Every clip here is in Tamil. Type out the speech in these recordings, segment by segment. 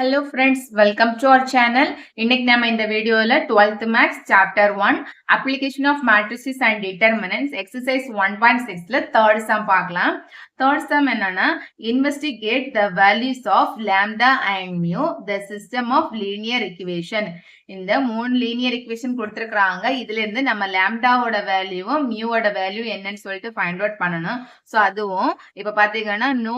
Hello friends, welcome to our channel. இன்னைக்கு நம்ம இந்த வீடியோல 12th Maths Chapter 1 Application of Matrices and Determinants Exercise 1.6ல third sum பார்க்கலாம். Third sum என்னன்னா investigate the values of lambda and mu the system of linear equation. இந்த 3 linear equation கொடுத்திருக்காங்க. இதுல இருந்து நம்ம lambdaவோட வேல்யூவும் muவோட வேல்யூ என்னன்னு சொல்லிட்டு ஃபைண்ட் அவுட் பண்ணணும். சோ அதுவும் இப்ப பாத்தீங்கன்னா no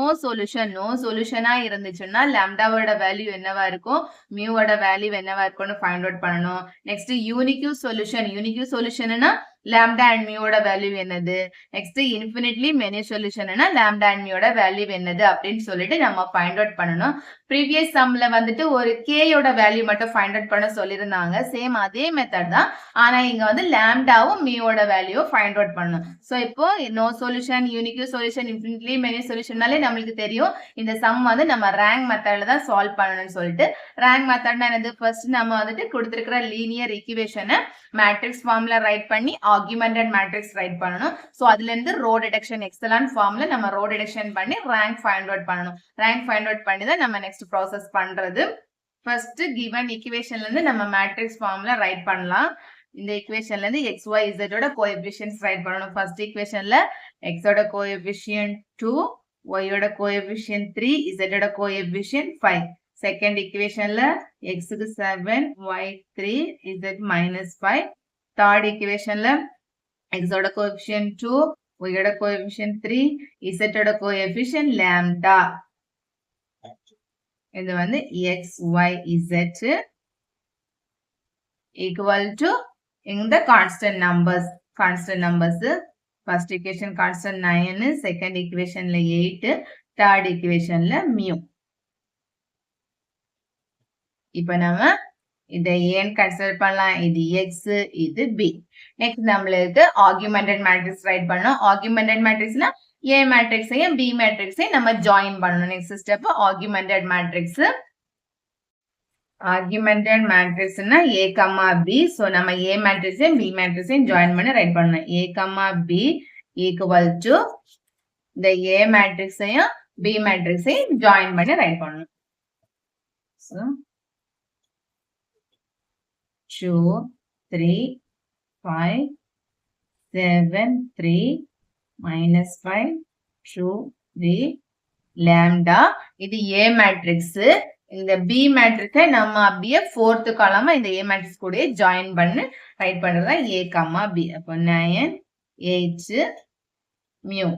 solutionா இருந்துச்சுன்னா lambdaவோட வேல்யூ என்னவா இருக்கும், மியூவோட வேல்யூ என்னவா இருக்கும்னு ஃபைண்ட் அவுட் பண்ணணும். நெக்ஸ்ட் யூனிக் சொல்யூஷன்னா lambda and mu ஓட வேல்யூ என்னது, நெக்ஸ்ட் இன்ஃபினிட்லி மெனி சொல்யூஷன்னா lambda and mu ஓட வேல்யூ என்னது அப்படின்னு சொல்லிட்டு நம்ம ஃபைண்ட் அவுட் பண்ணணும். ப்ரீவியஸ் சம்ல வந்துட்டு ஒரு k யோட வேல்யூ மட்டும் ஃபைண்ட் அவுட் பண்ண சொல்லியிருந்தாங்க. சேம் அதே மெத்தட் தான், ஆனா இங்க வந்து lambdaவும் mu ஓட வேல்யூ ஃபைண்ட் அவுட் பண்ணணும். சோ இப்போ no solution, unique solution, infinitely many சொல்யூஷன்னாலே நம்மளுக்கு தெரியும் இந்த சம் வந்து நம்ம ரேங்க் மெத்தட்ல தான் சால்வ் பண்ணணும்னு சொல்லிட்டு. ரேங்க் மெத்தட்னா என்னது, ஃபர்ஸ்ட் நம்ம வந்துட்டு கொடுத்திருக்கிற லீனியர் ஈக்குவேஷனை மேட்ரிக்ஸ் ஃபார்ம்ல ரைட் பண்ணி ஆகுமெண்டட் மேட்ரிக்ஸ் ரைட் பண்ணணும். சோ அதுல இருந்து ரோ டிடக்ஷன் எக்ஸலன் ஃபார்ம்ல நம்ம ரோ டிடக்ஷன் பண்ணி ரேங்க் ஃபைண்ட் அவுட் பண்ணணும். ரேங்க் ஃபைண்ட் அவுட் பண்ணி தான் நம்ம நெக்ஸ்ட் ப்ராசஸ் பண்றது. ஃபர்ஸ்ட் கிவன் ஈக்குவேஷன்ல இருந்து நம்ம மேட்ரிக்ஸ் ஃபார்ம்ல ரைட் பண்ணலாம். இந்த ஈக்குவேஷன்ல இருந்து x y z ஓட கோஎஃபிஷியன்ட்ஸ் ரைட் பண்ணணும். ஃபர்ஸ்ட் ஈக்குவேஷன்ல x ஓட கோஎஃபிஷியன்ட் 2, y ஓட கோஎஃபிஷியன்ட் 3, z ஓட கோஎஃபிஷியன்ட் 5. செகண்ட் ஈக்குவேஷன்ல x க்கு 7, y 3, z -5. தேர்ட் ஈக்குவேஷன்ல x ஓட கோஎஃபிஷியன்ட் 2, y ஓட கோஎஃபிஷியன்ட் 3, z ஓட கோஎஃபிஷியன்ட் lambda. இது வந்து x y z equal to இந்த constant numbers. first equation constant 9, second equationல 8, third equationல mu. இப்ப நம்ம இதை ஏன் கன்சிடர் பண்ணலாம், இது x, இது b. நெக்ஸ்ட் நம்மளுக்கு ஆகுமெண்டட் மேட்ரிக்ஸ் ரைட் பண்ணணும். ஆகுமெண்டட் மேட்ரிக்ஸ்னா a மேட்ரிக்ஸையும் b மேட்ரிக்ஸையும் நம்ம ஜாயின் பண்ணணும். Next step augmented matrix. Augmented மேட்ரிக்ஸ்னா a, b. சோ நம்ம a மேட்ரிக்ஸையும் b மேட்ரிக்ஸையும் ஜாயின் பண்ணி ரைட் பண்ணணும். a, b ஈக்குவல் டு இந்த a மேட்ரிக்ஸையும் b மேட்ரிக்ஸையும் ஜாயின் பண்ணி ரைட் பண்ணணும். So 2 3 5 7 3 -5 2 3 lambda. இது a மேட்ரிக்ஸ். இந்த b மேட்ரிக்ஸை நம்ம அப்படியே fourth காலமா இந்த a மேட்ரிக்ஸ் கூட ஜாயின் பண்ணி ரைட் பண்றதா a, b. அப்போ 9 8 mu.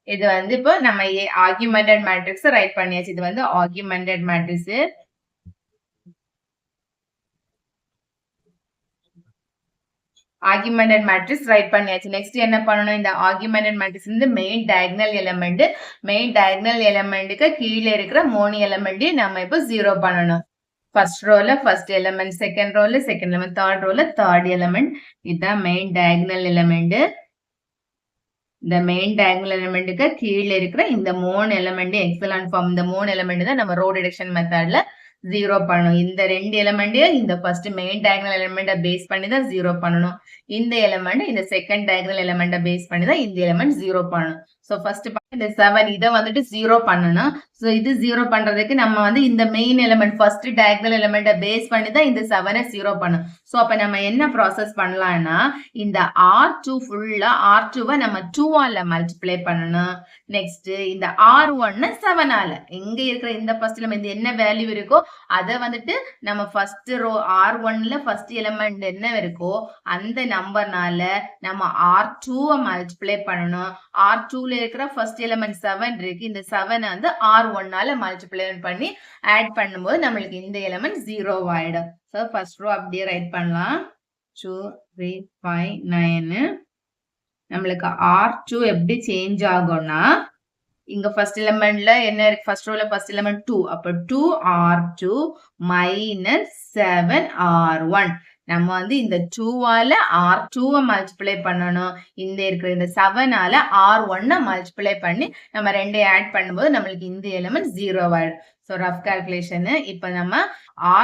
இது வந்து இப்போ நம்ம ஆகுமெண்டட் மேட்ரிக்ஸ் ரைட் பண்ணியாச்சு. இது வந்து augmented matrix. Augmented matrix right பண்ணியாச்சு. நெக்ஸ்ட் என்ன பண்ணணும், இந்த ஆகுமெண்டட் மேட்ரிக்ஸ் வந்து மெயின் டயகனல் எலிமெண்ட்டுக்கு கீழே இருக்கிற 3 எலிமெண்ட்டையும் நம்ம இப்போ 0 பண்ணணும். ஃபர்ஸ்ட் ரோல ஃபர்ஸ்ட் எலிமெண்ட், செகண்ட் ரோல செகண்ட் எலிமெண்ட், தேர்ட் ரோல தேர்ட் எலிமெண்ட். இதுதான் மெயின் டயகனல் எலிமெண்ட். இந்த மெயின் டயகனல் எலிமெண்ட்டுக்கு கீழே இருக்கிற இந்த 3 எலிமெண்ட் எக்ஸலன் ஃபார்ம், இந்த 3 எலிமெண்ட் தான் நம்ம ரோ டிடக்ஷன் மெத்தட்ல 0 பண்ணணும். இந்த 2 எலிமெண்ட்டையும் இந்த ஃபர்ஸ்ட் மெயின் டயகனல் எலிமெண்ட்டை பேஸ் பண்ணி தான் 0 பண்ணணும். இந்த எலிமெண்ட் இந்த செகண்ட் டயகனல் எலிமெண்ட்டை பேஸ் பண்ணி தான் இந்த எலிமெண்ட் 0 பண்ணணும். சோ ஃபர்ஸ்ட் இந்த 7 இதை வந்துட்டு 0 பண்ணணும். சோ இது 0 பண்றதுக்கு நம்ம வந்து இந்த மெயின் எலிமெண்ட் ஃபர்ஸ்ட் டயகனல் எலிமெண்ட்டை பேஸ் பண்ணி தான் இந்த 7-ஐ 0 பண்ணணும். சோ அப்ப நம்ம என்ன ப்ராசஸ் பண்ணலாம்னா, இந்த R2 ஃபுல்லா R2-வை நம்ம 2ஆல மல்டிப்ளை பண்ணணும். நெக்ஸ்ட் இந்த R1 7ஆல, எங்க இருக்கிற இந்த ஃபர்ஸ்ட் எலிமெண்ட் என்ன வேல்யூ இருக்கோ அதை வந்துட்டு நம்ம ஃபர்ஸ்ட் ரோ R1ல ஃபர்ஸ்ட் எலிமெண்ட் என்ன இருக்கோ அந்த நம்பர்னால நம்ம R2-வை மல்டிப்ளை பண்ணணும். R2ல இருக்கிற ஃபர்ஸ்ட் எலிமெண்ட் 7 இருக்கு. இந்த 7 வந்து R1ஆல மல்டிப்ளை பண்ணி ஆட் பண்ணும்போது நம்மளுக்கு இந்த எலிமெண்ட் 0 ஆயிடும். சோ ஃபர்ஸ்ட் ரோ அப்படியே ரைட் பண்ணலாம். 2 3 5 9. நம்மளுக்கு R2 எப்படி சேஞ்ச் ஆகும்னா, இங்க ஃபர்ஸ்ட் எலிமெண்ட்ல என்ன இருக்கு, ஃபர்ஸ்ட் ரோல ஃபர்ஸ்ட் எலிமெண்ட் 2, அப்ப 2R2 -7R1. நம்ம வந்து இந்த 2ஆல R2-வை மல்டிப்ளை பண்ணணும். இந்த இருக்கிற இந்த 7ஆல R1-ஐ மல்டிப்ளை பண்ணி நம்ம ரெண்டையும் ஆட் பண்ணும்போது நம்மளுக்கு இந்த எலிமெண்ட் 0 ஆயிடும். So rough calculation. இப்ப நம்ம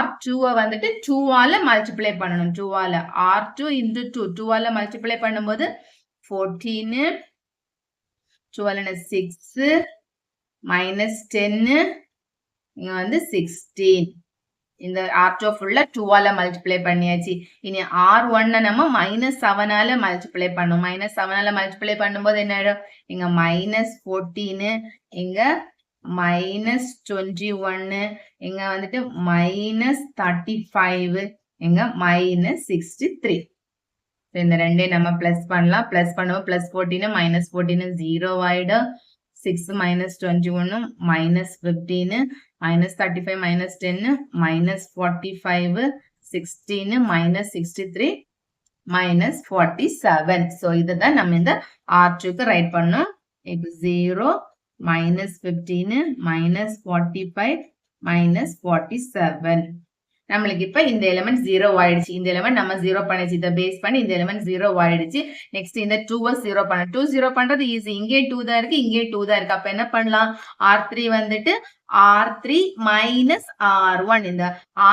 R2-வை வந்துட்டு 2ஆல மல்டிப்ளை பண்ணணும். 2ஆல R2 × 2, 2ஆல மல்டிப்ளை பண்ணும்போது 14, 12 6, -10 இங்க வந்து 16 இந்த R2 ஃபுல்லா 2ஆல மல்டிப்ளை பண்ணியாச்சு. இனி R1 நம்ம -7ஆல மல்டிப்ளை பண்ணும். -7ஆல மல்டிப்ளை பண்ணும்போது என்ன ஆயிடும்? இங்க -14 இங்க -21 இங்க வந்துட்டு -35 இங்க -63. இந்த ரெண்டையும் நம்ம பிளஸ் பண்ணலாம். பிளஸ் பண்ணுவோம். +14 -14 0 ஆயிடும். 6 -21 -15 -35 -10 -45 16 -63 -47. ஸோ இதுதான் நம்ம இந்த R2க்கு ரைட் பண்ணோம். இப்போ 0 -15 -45 -47. நம்மளுக்கு இப்ப இந்த எலிமெண்ட் 0 ஆயிடுச்சு. இந்த எலிமெண்ட் நம்ம 0 பண்ணிச்சு. இதை பேஸ் பண்ணி இந்த எலிமெண்ட் 0 ஆயிடுச்சு. நெக்ஸ்ட் இந்த 2 0 பண்ண 2 0 பண்றது ஈஸி. இங்கே 2 தான் இருக்கு, இங்கே 2 தான் இருக்கு. அப்ப என்ன பண்ணலாம்? R3 வந்துட்டு R3 minus R1. இந்த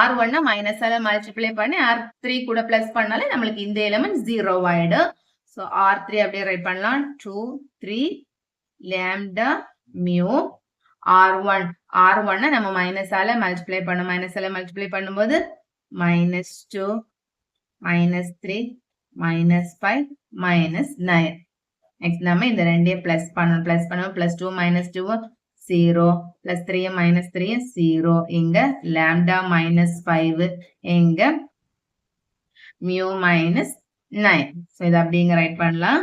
R1 மைனஸால மல்டிப்ளை பண்ணி R3 கூட பிளஸ் பண்ணாலே நம்மளுக்கு இந்த எலிமெண்ட் 0 ஆயிடும். ஸோ R3 அப்படியே ரைட் பண்ணலாம். 2 3 lambda mu R1 நம்ம மைனஸால மல்டிப்ளை பண்ணோம். மைனஸால மல்டிப்ளை பண்ணும்போது -2 -3 -5 -9. நெக்ஸ்ட் நம்ம இந்த ரெண்டையும் பிளஸ் பண்ணணும். +2 -2 0 +3 -3 0. இங்க lambda -5 இங்க mu -9. ஸோ இது அப்படிங்க ரைட் பண்ணலாம்.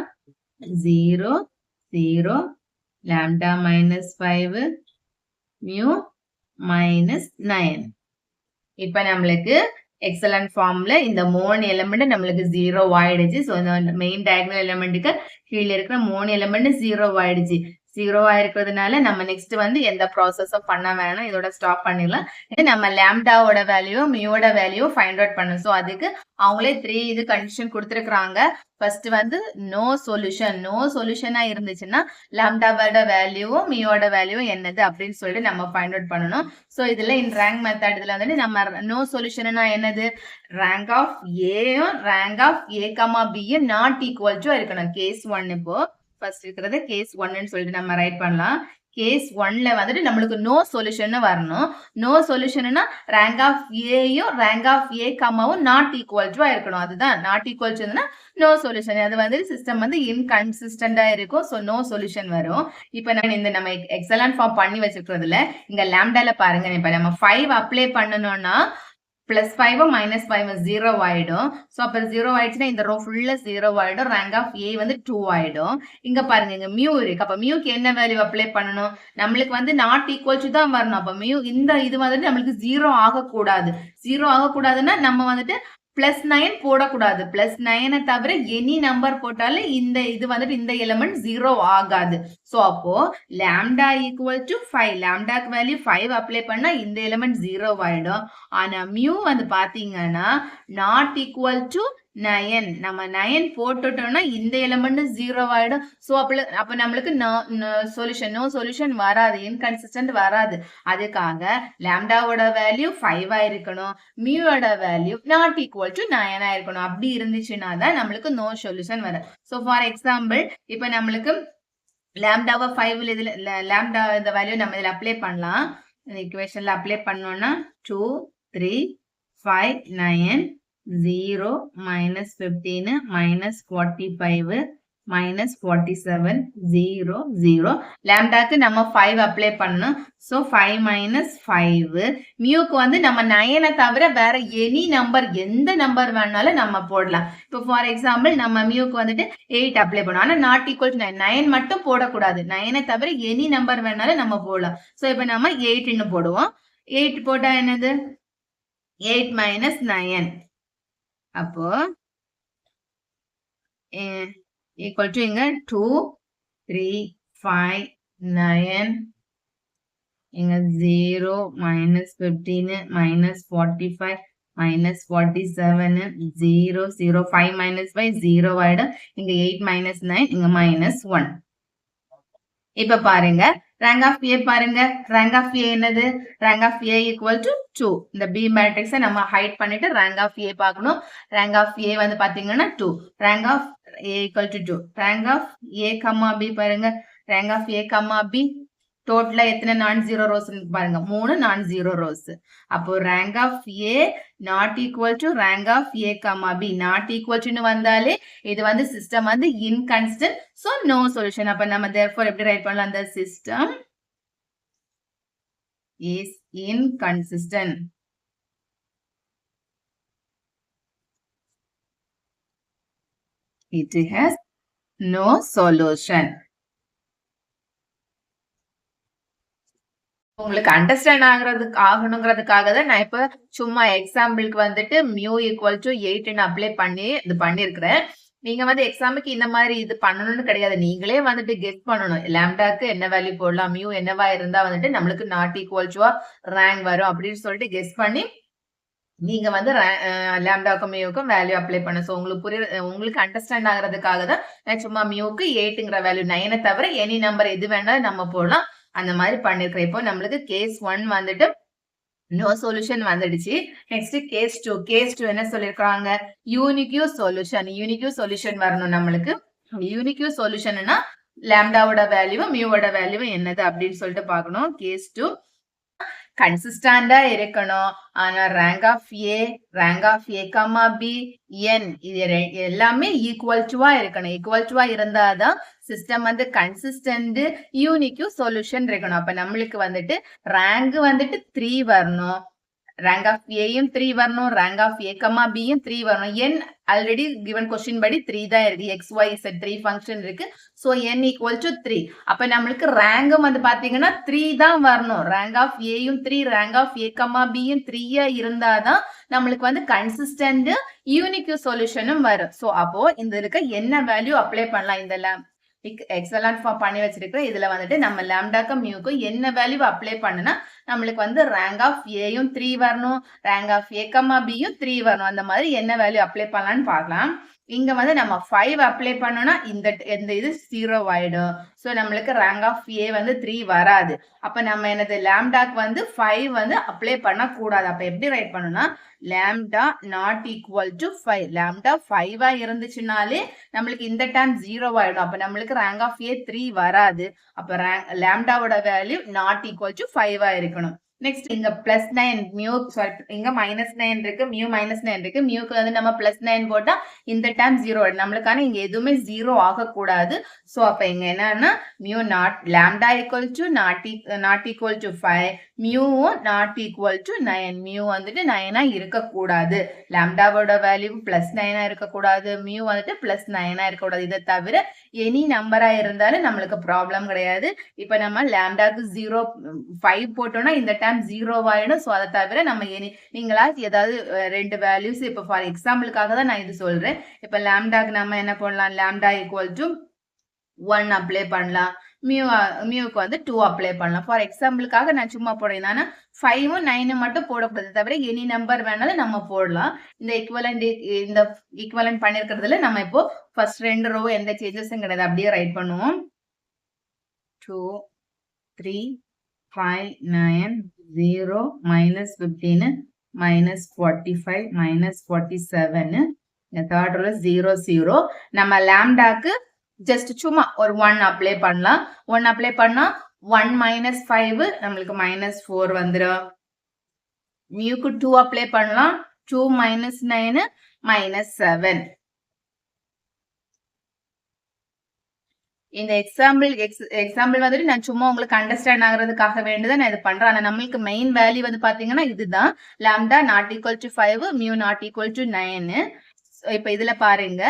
0 0 lambda -5 mu -9. இப்ப நம்மளுக்கு எக்ஸலன்ட் ஃபார்ம்ல இந்த 3 எலிமெண்ட் நம்மளுக்கு 0 ஆயிடுச்சு. ஸோ இந்த மெயின் டயகனல் எலிமெண்ட்டுக்கு கீழே இருக்கிற 3 எலிமெண்ட் 0 ஆயிடுச்சு. 0 ஆயிருக்கிறதுனால நம்ம நெக்ஸ்ட் வந்து எந்த ப்ராசஸும் பண்ண வேணாம். இதோட ஸ்டாப் பண்ணிடலாம். நம்ம லாம்டாவோட வேல்யூ மியோட வேல்யூ ஃபைண்ட் அவுட் பண்ணணும். ஸோ அதுக்கு அவங்களே 3 இது கண்டிஷன் கொடுத்துருக்காங்க. ஃபர்ஸ்ட் வந்து நோ சொல்யூஷனா இருந்துச்சுன்னா லாம்டாவோட வேல்யூவும் மியோட வேல்யூவும் என்னது அப்படின்னு சொல்லிட்டு நம்ம ஃபைண்ட் அவுட் பண்ணணும். ஸோ இதுல இன் ரேங்க் மெத்தட் இதுல வந்துட்டு நம்ம நோ சொல்யூஷன்னா என்னது? ரேங்க் ஆஃப் ஏயும் ரேங்க் ஆஃப் ஏ கமா பியும் நாட் ஈக்குவல் டு இருக்கணும். கேஸ் 1 இப்போ ஃபர்ஸ்ட் இருக்கிறது கேஸ் 1ன்னு சொல்லிட்டு நம்ம ரைட் பண்ணலாம். கேஸ் 1ல வந்துட்டு நம்மளுக்கு நோ சொல்யூஷன் வரணும். நோ சொல்யூஷன்னா ரேங்க் ஆஃப் ஏயும் ரேங்க் ஆஃப் ஏ கமாவும் நாட் ஈக்குவல் டு இருக்கணும். அதுதான் நாட் ஈக்குவல் டுனா நோ சொல்யூஷன். அது வந்து சிஸ்டம் வந்து இன்கன்சிஸ்டண்டா இருக்கும். ஸோ நோ சொல்யூஷன் வரும். இப்போ நான் இந்த நம்ம எக்ஸலன்ட் ஃபார்ம் பண்ணி வச்சிருக்கிறதுல இங்க லாம்டால பாருங்க. இப்போ நம்ம 5 அப்ளை பண்ணணும்னா +5 -5 0 ஆயிடும். ஸோ அப்போ 0 ஆயிடுச்சுன்னா இந்த ரோ ஃபுல்லா 0 ஆயிடும். ரேங்க் ஆஃப் ஏ வந்து 2 ஆயிடும். இங்க பாருங்க இங்க மியூ இருக்கு. அப்ப மியூக்கு என்ன வேல்யூ அப்ளை பண்ணணும்? நம்மளுக்கு வந்து நாட் ஈக்குவல் டு தான் வரணும். அப்ப மியூ இந்த இது வந்துட்டு நம்மளுக்கு 0 ஆகக்கூடாது. 0 ஆகக்கூடாதுன்னா நம்ம வந்துட்டு +9 போடக்கூடாது. +9 தவிர எனி நம்பர் போட்டாலும் இந்த இது வந்துட்டு இந்த எலிமெண்ட் 0 ஆகாது. ஸோ அப்போ லாம்டா ஈக்குவல் டு 5. லாம்டாக்கு வேல்யூ 5 அப்ளை பண்ணா இந்த எலிமெண்ட் 0 ஆயிடும். ஆனா மியூ வந்து பாத்தீங்கன்னா நாட் ஈக்குவல் டு 9. நம்ம 9 போட்டுட்டோம்னா இந்த எலிமெண்ட் 0 ஆயிடும். ஸோ அப்ப நம்மளுக்கு நோ சொல்யூஷன் வராது. இன்கன்சிஸ்டன்ட் வராது. அதுக்காக லாம்டாவோட வேல்யூ 5 இருக்கணும். மியூவோட வேல்யூ நாட் ஈக்குவல் டு 9 இருக்கணும். அப்படி இருந்துச்சுன்னா தான் நம்மளுக்கு நோ சொல்யூஷன் வரும். ஸோ ஃபார் எக்ஸாம்பிள் இப்ப நம்மளுக்கு லாம்டாவை 5 இதுல லாம்டா இந்த வேல்யூ நம்ம இதுல அப்ளை பண்ணலாம். இந்த ஈக்குவேஷன்ல அப்ளை பண்ணோம்னா 2 3 5 9 0 -15 -45 -47 0 0. லாம்டாக்கு நம்ம 5 அப்ளை பண்ணணும். ஸோ 5 -5 மியூக்கு வந்து நம்ம 9 தவிர வேற எனி நம்பர் எந்த நம்பர் வேணாலும் நம்ம போடலாம். இப்போ ஃபார் எக்ஸாம்பிள் நம்ம மியூக்கு வந்துட்டு 8 அப்ளை பண்ணோம். ஆனால் நாட் ஈக்குவல் டு 9. 9 மட்டும் போடக்கூடாது. 9 தவிர எனி நம்பர் வேணாலும் நம்ம போடலாம். ஸோ இப்போ நம்ம 8ன்னு போடுவோம். 8 போட்டா என்னது? 8 -9. அப்போ ஈக்குவல் டு இங்க 2 3 5 9 இங்க 0 -15 -45 -47 0 0 5 -5 0 ஆயிடும். இங்க 8 -9 இங்க -1. இப்ப பாருங்க ரேங்க் ஆஃப் ஏ பாருங்க. ரேங்க் ஆஃப் ஏ என்னது? Rank of A equal to 2. இந்த பி மேட்ரிக்ஸை நம்ம ஹைட் பண்ணிட்டு ரேங்க் ஆஃப் ஏ பார்க்கணும். ரேங்க் ஆஃப் ஏ வந்து பாத்தீங்கன்னா 2. Rank of A equal to 2. Rank of A comma B பாருங்க. Rank of A comma B டோட்டலா எத்தனை நான் ஜீரோ ரோஸ் பாருங்க 3 நான் ஜீரோ ரோஸ். அப்போ rank of A not equal to rank of A comma B not equal to வந்தாலே இது வந்து சிஸ்டம் வந்து இன்கன்ஸ்டன்ட், சோ நோ சொல்யூஷன். அப்ப நம்ம therefore எப்படி ரைட் பண்ணலாம்? அந்த system is inconsistent. It has no solution. உங்களுக்கு அண்டர்ஸ்டாண்ட் ஆகணுங்கிறதுக்காக தான் நான் இப்ப சும்மா எக்ஸாம்பிளுக்கு வந்துட்டு மியூ ஈக்குவல் டு 8 அப்ளை பண்ணி இது பண்ணிருக்கிறேன். நீங்க வந்து எக்ஸாமுக்கு இந்த மாதிரி இது பண்ணணும்னு கிடையாது. நீங்களே வந்துட்டு கெஸ் பண்ணணும். லாம்டாக்கு என்ன வேல்யூ போடலாம், மியூ என்னவா இருந்தா வந்துட்டு நம்மளுக்கு நாட் ஈக்குவல் டு ரேங்க் வரும் அப்படின்னு சொல்லிட்டு கெஸ் பண்ணி நீங்க வந்து லாம்டாக்கும் மியூக்கும் வேல்யூ அப்ளை பண்ண. சோ உங்களுக்கு அண்டர்ஸ்டாண்ட் ஆகுறதுக்காக தான் நான் சும்மா மியூக்கு 8ங்கிற வேல்யூ 9 தவிர எனி நம்பர் எது வேணாலும் நம்ம போடலாம் அந்த மாதிரி பண்ணிருக்கிறேன். இப்போ நம்மளுக்கு கேஸ் 1 வந்துட்டு நோ சொல்யூஷன் வந்துடுச்சு. Next case 2. கேஸ் 2 என்ன சொல்லிருக்காங்க? யூனிக்யூ சொல்யூஷன் வரணும் நம்மளுக்கு. யூனிக்யூ சொல்யூஷன்னா லாம்டாவோட வேல்யூ மியூவோட வேல்யூ என்னது அப்படின்னு சொல்லிட்டு பார்க்கணும். கேஸ் 2 கன்சிஸ்டண்டா இருக்கணும். ஆனா rank of A comma B n இது எல்லாமே ஈக்குவல் டுவா இருக்கணும். ஈக்குவல் டுவா இருந்தாதான் சிஸ்டம் வந்து கன்சிஸ்டன்ட் யூனிக்யூ சொல்யூஷன் இருக்கணும். அப்ப நம்மளுக்கு வந்துட்டு ரேங்க் வந்துட்டு 3 வரணும். ரேங்க் ஆஃப் ஏயும் 3 வரணும். ரேங்க் ஆஃப் ஏ கமா பியும் 3 வரணும். என் ஆல்ரெடி கிவன் கொஸ்டின் படி 3 தான் இருக்கு. எக்ஸ் ஒய் இசட் 3 ஃபங்க்ஷன் இருக்கு. So n equal to 3. அப்ப நம்மளுக்கு ரேங்கும் வந்து பாத்தீங்கன்னா 3 தான் வரணும். ரேங்க் ஆஃப் ஏயும் 3 ரேங்க் ஆஃப் ஏ கமா பியும் 3 இருந்தாதான் நம்மளுக்கு வந்து கன்சிஸ்டன்ட் யூனிக்யூ சொல்யூஷனும் வரும். சோ அப்போ இந்த இருக்க என்ன வேல்யூ அப்ளை பண்ணலாம்? இந்த எக்ஸலன்ட் ஃபார்ம் பண்ணி வச்சிருக்கிறேன். இதுல வந்துட்டு நம்ம லாம்டாக்கும் மியூக்கும் என்ன வேல்யூ அப்ளை பண்ணுனா நம்மளுக்கு வந்து ரேங்க் ஆஃப் ஏயும் 3 வரணும். ரேங்க் ஆஃப் ஏ கமா பியும் 3 வரணும். அந்த மாதிரி என்ன வேல்யூ அப்ளை பண்ணலாம்னு பார்க்கலாம். இங்க வந்து நம்ம 5 அப்ளை பண்ணோம்னா இந்த இது 0 ஆயிடும். சோ நம்மளுக்கு ரேங்க் ஆஃப் ஏ வந்து 3 வராது. அப்ப நம்ம என்னது லாம்டாக்கு வந்து 5 வந்து அப்ளை பண்ண கூடாது. அப்ப எப்படி ரைட் பண்ணணும்னா lambda naught equal to 5. Lambda 5 இருந்துச்சுனாலே நம்மளுக்கு இந்த டேர்ம் 0 ஆயிடும். அப்ப நம்மளுக்கு ரேங்க் ஆஃப் ஏ 3 வராது. அப்ப லாம்டாவோட வேல்யூ நாட் ஈக்குவல் டு 5 இருக்கணும். நெக்ஸ்ட் இங்க +9 மியூ இங்க -9 இருக்கு. மியூ -9 இருக்கு. மியூக்கு வந்து நம்ம +9 போட்டா இந்த டேர்ம் 0 நம்மளுக்கான இங்க எதுவுமே 0 ஆக கூடாது. சோ அப்ப இங்க என்னன்னா mu not lambda equal to not equal to 5, mu not equal to 9. Mu வந்துட்டு 9 இருக்க கூடாது. லாம்டாவோட வேல்யூ +9 இருக்க கூடாது. மியூ வந்துட்டு +9 இருக்க கூடாது. இதை தவிர எனி நம்பரா இருந்தாலும் நம்மளுக்கு ப்ராப்ளம் கிடையாது. இப்ப நம்ம லாம்டாக்கு 5 போட்டோம்னா இந்த டேர்ம் 0 ஆயிடும். சோ அதை தவிர நம்ம நீங்களா ஏதாவது 2 வேல்யூஸ் இப்ப ஃபார் எக்ஸாம்பிளுக்காக தான் நான் இது சொல்றேன். இப்ப லாம்டாக்கு நம்ம என்ன பண்ணலாம்? லாம்டா ஈக்குவல் டு 1 அப்ளை பண்ணலாம். மியூக்கு வந்து 2 அப்ளை பண்ணலாம். ஃபார் எக்ஸாம்பிளுக்காக நான் சும்மா போடுறேன். ஆனா 5ம் 9 மட்டும் போடக்கூடாது. தவிர எனி நம்பர் வேணாலும் நம்ம போடலாம். இந்த ஈக்குவலன்ட் பண்ணிருக்கிறதுல நம்ம இப்போ ஃபர்ஸ்ட் 2 ரோ எந்த சேஞ்சஸும் கிடையாது. அப்படியே ரைட் பண்ணுவோம். 2 3 5 9 0 -15 -45 -47 தேர்ட் ரோல 0 0. நம்ம லாம்டாக்கு ஜஸ்ட் சும்மா ஒரு 1 அப்ளை பண்ணலாம். 1 அப்ளை பண்ணா 1 - 5 நம்மளுக்கு -4 வந்துடும். மியூக்கு 2 அப்ளை பண்ணலாம். 2 - 9 -7. இந்த எக்ஸாம்பிள் வந்துட்டு நான் சும்மா உங்களுக்கு அண்டர்ஸ்டாண்ட் ஆகுறதுக்காக வேண்டிதான் நான் இது பண்றேன். ஆனா நம்மளுக்கு மெயின் வேல்யூ வந்து பாத்தீங்கன்னா இதுதான். Lambda naught equal to 5, mu not equal to 9. இப்ப இதுல பாருங்க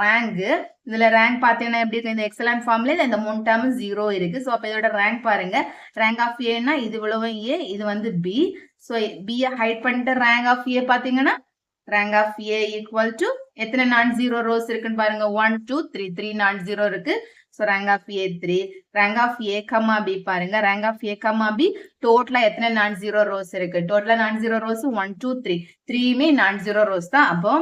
ரேங்க். இதுல ரேங்க் பாத்தீங்கன்னா எப்படி இருக்கு? இந்த எக்ஸலன்ட் ஃபார்ம்ல இந்த 3 டேர்ம் 0 இருக்கு. சோ அப்ப இதோட ரேங்க் பாருங்க. ரேங்க் ஆஃப் ஏன்னா இது இவ்வளவு ஏ, இது வந்து பி. சோ பி ஹைட் பண்ணிட்டு ரேங்க் ஆஃப் ஏ பாத்தீங்கன்னா rank of A equal to எத்தனை நான் ஜீரோ ரோஸ் இருக்குன்னு பாருங்க. 1 2 3 நான் ஜீரோ இருக்கு. So rank of A 3. Rank of A comma B பாருங்க. Rank of A comma B டோட்டலா எத்தனை நான் ஜீரோ ரோஸ் இருக்கு? டோட்டலா நான் ஜீரோ ரோஸ் 1 2 3. 3மே நான் ஜீரோ ரோஸ் தான். அப்போ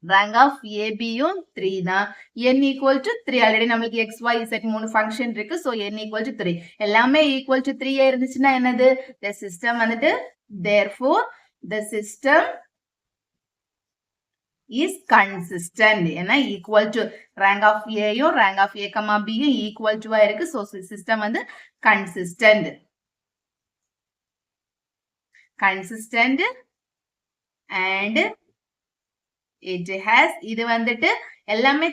rank of ABயும் 3 தான். n equal to 3 ஆல்ரெடி நம்மளுக்கு x y z 3 ஃபங்க்ஷன் இருக்கு. so n equal to 3 எல்லாமே equal to 3 இருந்துச்சுன்னா என்னது? the system வந்துட்டு therefore the system is consistent. ஏன்னா equal to rank of A யும் rank of A, B யும் equal to இருக்கு. So system வந்து consistent. Consistent and it has இது வந்துட்டு எல்லாமே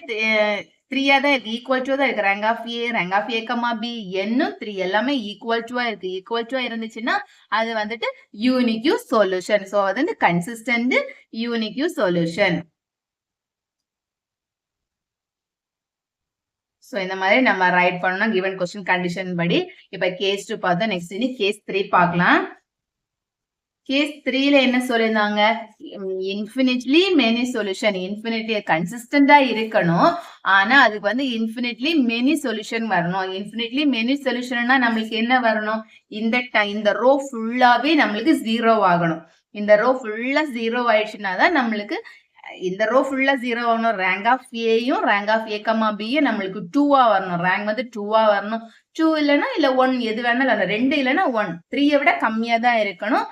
3 தான் ஈக்குவல் டு தான் இருக்கு. rank of A, rank of A, B என்னும் 3 எல்லாமே ஈக்குவல் டு இருக்கு. ஈக்குவல் டு இருந்துச்சுன்னா அது வந்துட்டு யூனிக் சொல்யூஷன். ஸோ அது வந்து கன்சிஸ்டன்ட் யூனிக் சொல்யூஷன். ஸோ இந்த மாதிரி நம்ம ரைட் பண்ணணும் கிவன் கொஸ்டின் கண்டிஷன் படி. இப்ப கேஸ் 2 பார்த்தோம். நெக்ஸ்ட் இனி கேஸ் 3 பார்க்கலாம். கேஸ் 3ல என்ன சொல்லியிருந்தாங்க? Infinitely many solution. இன்ஃபினிட்லி கன்சிஸ்டண்டா இருக்கணும், ஆனா அதுக்கு வந்து இன்ஃபினிட்லி மெனி சொல்யூஷன் வரணும். இன்ஃபினிட்லி மெனி சொல்யூஷன்னா நம்மளுக்கு என்ன வரணும்? இந்த ரோ ஃபுல்லாவே நம்மளுக்கு 0 ஆகணும். இந்த ரோ ஃபுல்லா 0 ஆயிடுச்சுன்னா தான் நம்மளுக்கு இந்த ரோ ஃபுல்லா 0 ஆகணும். ரேங்க் ஆஃப் ஏயும் ரேங்க் ஆஃப் ஏ கமா பியும் நம்மளுக்கு 2ஆ வரணும். ரேங்க் வந்து 2ஆ வரணும். 2 இல்லைன்னா இல்ல 1 எது வேணாலும் 2 இல்லைன்னா 1, 3யை விட கம்மியா தான் இருக்கணும்.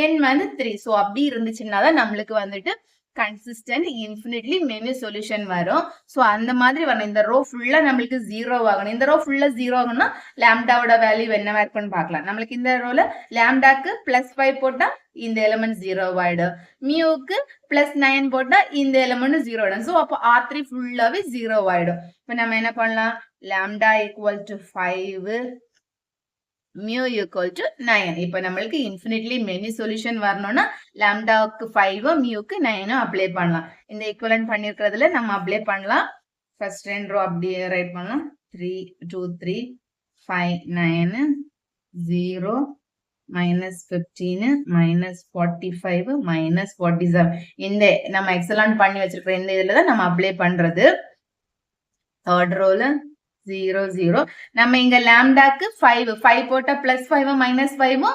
என் வந்து 3. ஸோ அப்படி இருந்துச்சுன்னா தான் நம்மளுக்கு வந்துட்டு கன்சிஸ்டன்ட் இன்ஃபினிட்லி மெனி சொல்யூஷன் வரும். ஸோ அந்த மாதிரி வரணும். இந்த ரோ ஃபுல்லா நம்மளுக்கு 0 ஆகணும். இந்த ரோ ஃபுல்லா 0 ஆகணும்னா லாம்டாவோட வேல்யூ என்னவா இருக்குன்னு பார்க்கலாம். நம்மளுக்கு இந்த ரோல லாம்டாக்கு +5 போட்டா இந்த எலிமெண்ட் 0 ஆயிடும். மியூக்கு +9 போட்டா இந்த எலிமெண்ட் 0 ஆயிடும். ஸோ அப்போ R3 ஃபுல்லாவே 0 ஆயிடும். இப்போ நம்ம என்ன பண்ணலாம்? Lambda equal to 5, mu equal to 9. இப்போ நம்மளுக்கு இன்ஃபினிட்லி மெனி சொல்யூஷன் வரணும்னா லாம்டாவுக்கு 5 மியூக்கு 9 அப்ளை பண்ணலாம். இந்த ஈக்குவலன்ட் பண்ணிருக்கிறதுல நம்ம அப்ளை பண்ணலாம். ஃபர்ஸ்ட் 2 ரோ அப்படியே ரைட் பண்ணலாம். 3 2 3 5 9 0 -15 -45 -47. இந்த நம்ம எக்ஸலன்ட் பண்ணி வச்சிருக்கிற இந்த இதுல தான் நம்ம அப்ளை பண்றது. தேர்ட் ரோல 0 0. நம்ம இங்க லாம்டாக்கு 5 போட்டா +5 -5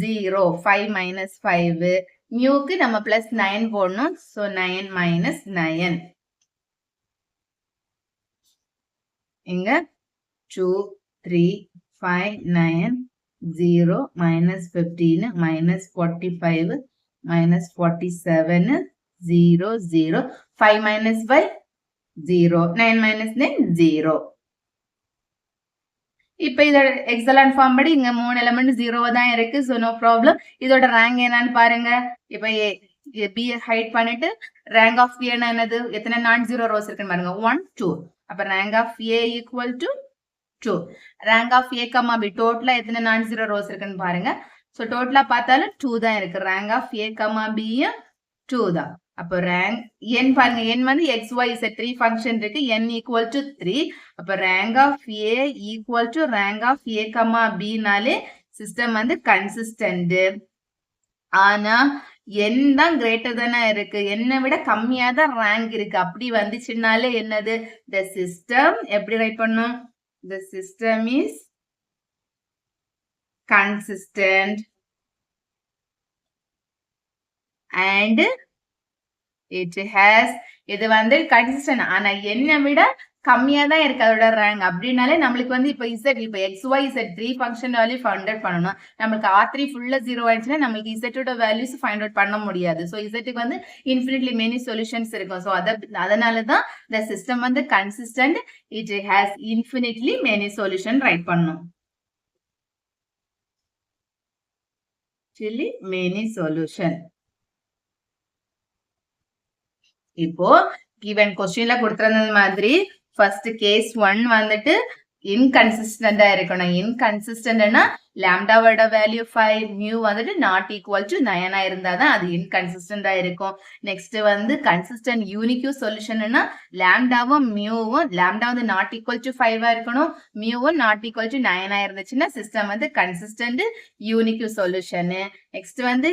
0. 5 -5. மியூக்கு நம்ம +9 போடணும். சோ 9 -9. இங்க 2 3 5 9 0 -15 -45 -47 0 0. 5 - 5 0. 9 - 9 0. இப்ப இதோட எக்ஸலன்ட் ஃபார்ம் படி இங்க 3 எலிமெண்ட் 0 தான் இருக்கு. So no problem. இதோட ரேங்க் என்னன்னு பாருங்க. இப்ப B ஹைட் பண்ணிட்டு ரேங்க் ஆஃப் A என்னது? எத்தனை நான் 0 ரோஸ் இருக்குன்னு பாருங்க. 1 2. அப்ப rank of A equal to 2. Rank of A comma B டோட்டலா எத்தனை நான் 0 ரோஸ் இருக்குன்னு பாருங்க. சோ டோட்டலா பார்த்தாலும் 2 தான் இருக்கு. Rank of A comma B 2 தான். அப்போ ரேங்க் n பாருங்க. n வந்து XYZ 3 ஃபங்க்ஷன் இருக்கு. n equal to 3. அப்ப rank of A equal to rank of A comma B நாலே சிஸ்டம் வந்து கன்சிஸ்டன்ட். ஆனா n தான் கிரேட்டர் தானே இருக்கு. n விட கம்மியா தான் ரேங்க் இருக்கு. அப்படி வந்துச்சுனாலே என்னது? the system எப்படி ரைட் பண்ணும்? the system is consistent and it has இது வந்து கன்சிஸ்டன்ட். ஆனா என்ன விட கம்மியா தான் இருக்கு அதோட ரேங்க். அப்படின்னாலே நம்மளுக்கு வந்து இப்ப XYZ 3 function value find out பண்ணணும். நம்மளுக்கு R3 ஃபுல்லா 0 ஆயிடுச்சுன்னா நம்மளுக்கு Z வேல்யூஸ் ஃபைண்ட் அவுட் பண்ண முடியாது. ஸோ Zக்கு வந்து இன்ஃபினிட்லி மெனி சொல்யூஷன்ஸ் இருக்கும். ஸோ அதனால தான் the system வந்து consistent. it has infinitely many solution right பண்ணணும். many solution. இப்போ given questionல கொடுத்திருந்தது மாதிரி ஃபர்ஸ்ட் கேஸ் 1 வந்துட்டு இன்கன்சிஸ்டண்டா இருக்கணும். இன்கன்சிஸ்டன்ட்னா லாம்டாவோட வேல்யூ 5, மியூ வந்துட்டு நாட் ஈக்குவல் டு 9 இருந்தாதான் அது இன்கன்சிஸ்டண்டா இருக்கும். நெக்ஸ்ட் வந்து கன்சிஸ்டன்ட் யூனிக் சொல்யூஷன்னா லாம்டாவும் மியூவும் லாம்டா வந்து நாட் ஈக்குவல் டு 5 இருக்கணும், மியூவும் நாட் ஈக்குவல் டு 9 இருந்துச்சுன்னா சிஸ்டம் வந்து கன்சிஸ்டன்ட் யூனிக் சொல்யூஷன். நெக்ஸ்ட் வந்து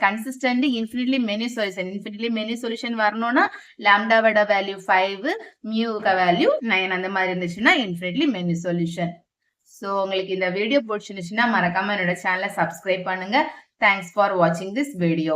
consistent infinitely many solution. Infinitely many solution வரணும்னா லாம்டாவோட வேல்யூ 5, மியூக்கு வேல்யூ 9 அந்த மாதிரி இருந்துச்சுன்னா இன்ஃபினிட்லி மெனி சொல்யூஷன். ஸோ உங்களுக்கு இந்த வீடியோ பிடிச்சிருந்துச்சுன்னா மறக்காம என்னோட சேனலை சப்ஸ்கிரைப் பண்ணுங்க. தேங்க்ஸ் ஃபார் வாட்சிங் திஸ் வீடியோ.